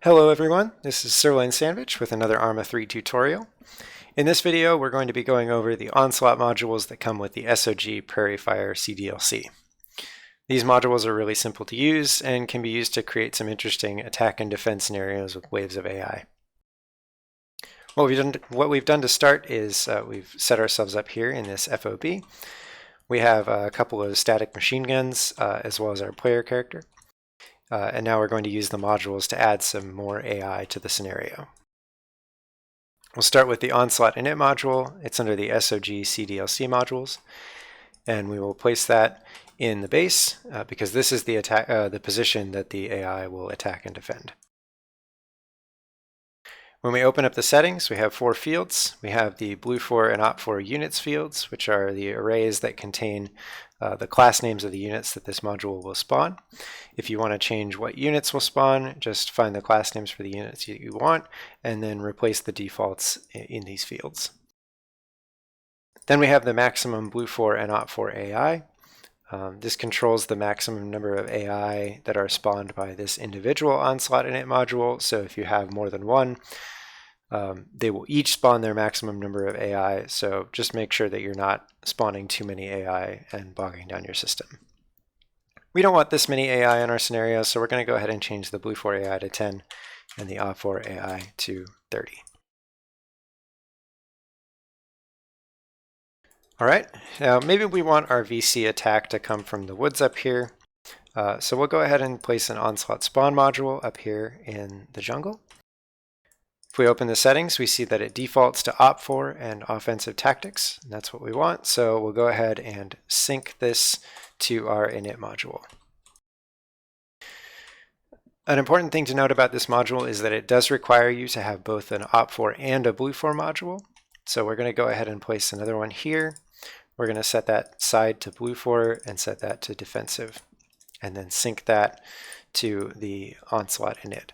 Hello everyone, this is Sirloin Sandwich with another ARMA 3 tutorial. In this video we're going to be going over the Onslaught modules that come with the S.O.G Prairie Fire CDLC. These modules are really simple to use and can be used to create some interesting attack and defense scenarios with waves of AI. What we've done to start is we've set ourselves up here in this FOB. We have a couple of static machine guns as well as our player character. And now we're going to use the modules to add some more AI to the scenario. We'll start with the Onslaught init module. It's under the S.O.G CDLC modules. And we will place that in the base because this is the position that the AI will attack and defend. When we open up the settings, we have 4 fields. We have the blue4 and op4 units fields, which are the arrays that contain the class names of the units that this module will spawn. If you want to change what units will spawn, just find the class names for the units you want, and then replace the defaults in these fields. Then we have the maximum blue4 and op4 AI. This controls the maximum number of AI that are spawned by this individual Onslaught init module. So if you have more than one, they will each spawn their maximum number of AI. So just make sure that you're not spawning too many AI and bogging down your system. We don't want this many AI in our scenario, so we're going to go ahead and change the blue4 AI to 10 and the op4 AI to 30. All right, now maybe we want our VC attack to come from the woods up here. So we'll go ahead and place an Onslaught spawn module up here in the jungle. If we open the settings, we see that it defaults to op4 and offensive tactics, and that's what we want. So we'll go ahead and sync this to our init module. An important thing to note about this module is that it does require you to have both an op4 and a blue4 module. So we're going to go ahead and place another one here. We're going to set that side to blue4 and set that to defensive, and then sync that to the Onslaught init.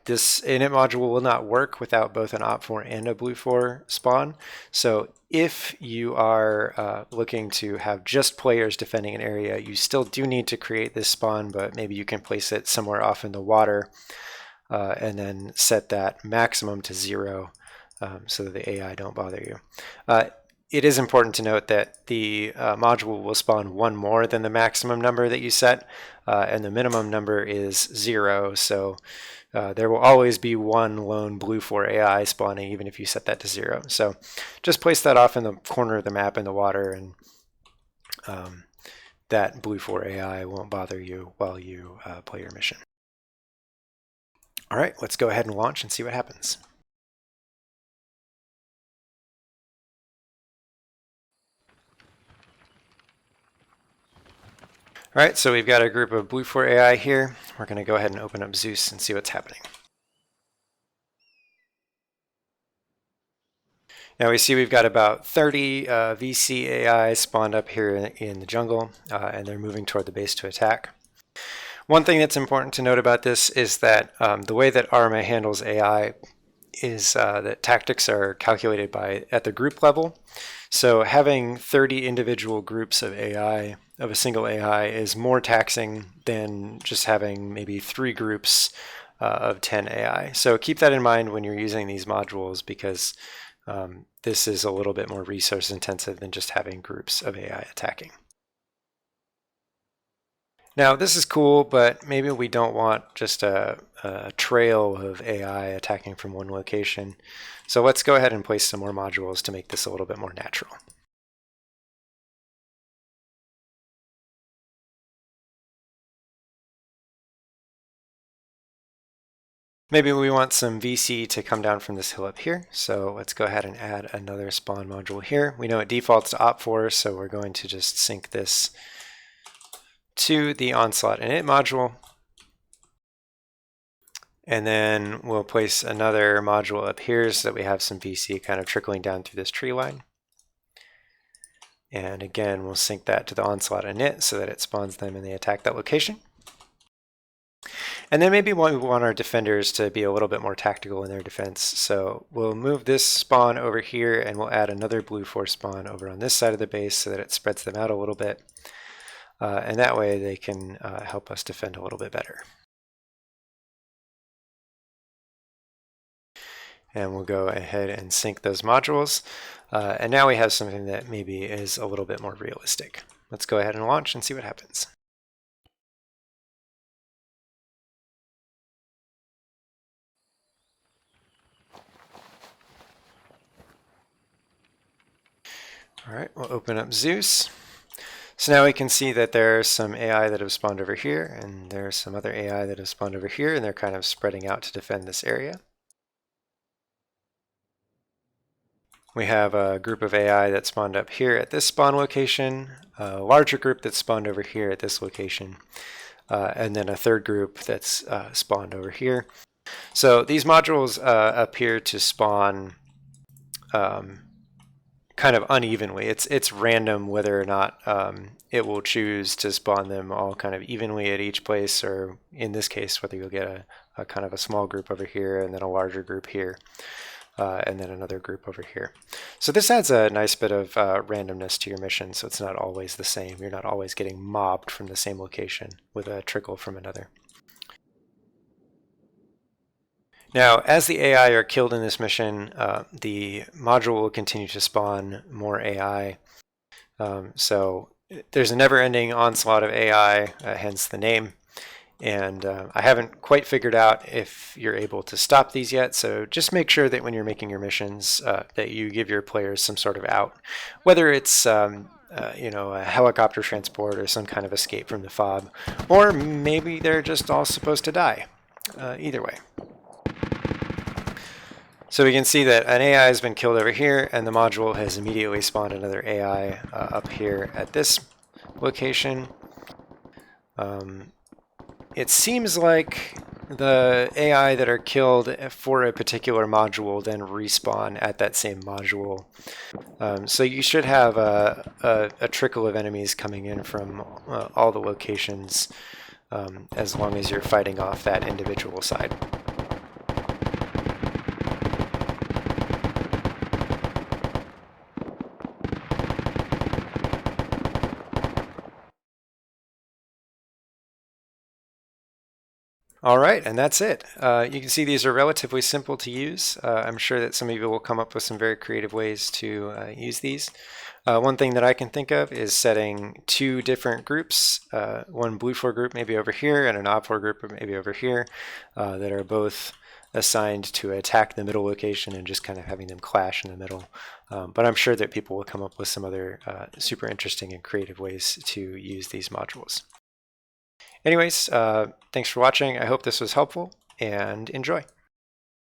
This init module will not work without both an op4 and a blue4 spawn. So if you are looking to have just players defending an area, you still do need to create this spawn, but maybe you can place it somewhere off in the water and then set that maximum to 0 so that the AI don't bother you. It is important to note that the module will spawn one more than the maximum number that you set, and the minimum number is 0, so there will always be one lone blue4 AI spawning even if you set that to 0. So just place that off in the corner of the map in the water, and that blue4 AI won't bother you while you play your mission. All right, let's go ahead and launch and see what happens. All right, so we've got a group of blue4 AI here. We're going to go ahead and open up Zeus and see what's happening. Now we see we've got about 30 VC AI spawned up here in the jungle, and they're moving toward the base to attack. One thing that's important to note about this is that the way that ARMA handles AI is that tactics are calculated at the group level. So having 30 individual groups of AI, of a single AI, is more taxing than just having maybe 3 groups of 10 AI. So keep that in mind when you're using these modules, because this is a little bit more resource intensive than just having groups of AI attacking. Now this is cool, but maybe we don't want just a trail of AI attacking from one location. So let's go ahead and place some more modules to make this a little bit more natural. Maybe we want some VC to come down from this hill up here. So let's go ahead and add another spawn module here. We know it defaults to op4, so we're going to just sync this to the Onslaught init module. And then we'll place another module up here so that we have some VC kind of trickling down through this tree line. And again, we'll sync that to the Onslaught init so that it spawns them and they attack that location. And then maybe we want our defenders to be a little bit more tactical in their defense. So we'll move this spawn over here and we'll add another blue4 spawn over on this side of the base so that it spreads them out a little bit. And that way they can help us defend a little bit better. And we'll go ahead and sync those modules. And now we have something that maybe is a little bit more realistic. Let's go ahead and launch and see what happens. All right, we'll open up Zeus. So now we can see that there's some AI that have spawned over here, and there's some other AI that have spawned over here, and they're kind of spreading out to defend this area. We have a group of AI that spawned up here at this spawn location, a larger group that spawned over here at this location, and then a third group that's spawned over here. So these modules appear to spawn kind of unevenly. It's random whether or not it will choose to spawn them all kind of evenly at each place, or in this case, whether you'll get a kind of a small group over here and then a larger group here, and then another group over here. So this adds a nice bit of randomness to your mission, so it's not always the same. You're not always getting mobbed from the same location with a trickle from another. Now, as the AI are killed in this mission, the module will continue to spawn more AI. So there's a never-ending onslaught of AI, hence the name. And I haven't quite figured out if you're able to stop these yet, so just make sure that when you're making your missions that you give your players some sort of out, whether it's you know, a helicopter transport or some kind of escape from the fob, or maybe they're just all supposed to die. Either way. So we can see that an AI has been killed over here, and the module has immediately spawned another AI up here at this location. It seems like the AI that are killed for a particular module then respawn at that same module. So you should have a trickle of enemies coming in from all the locations as long as you're fighting off that individual side. All right, and that's it. You can see these are relatively simple to use. I'm sure that some of you will come up with some very creative ways to use these. One thing that I can think of is setting two different groups, one blue floor group maybe over here and an op floor group maybe over here, that are both assigned to attack the middle location and just kind of having them clash in the middle. But I'm sure that people will come up with some other super interesting and creative ways to use these modules. Anyways, thanks for watching. I hope this was helpful, and enjoy.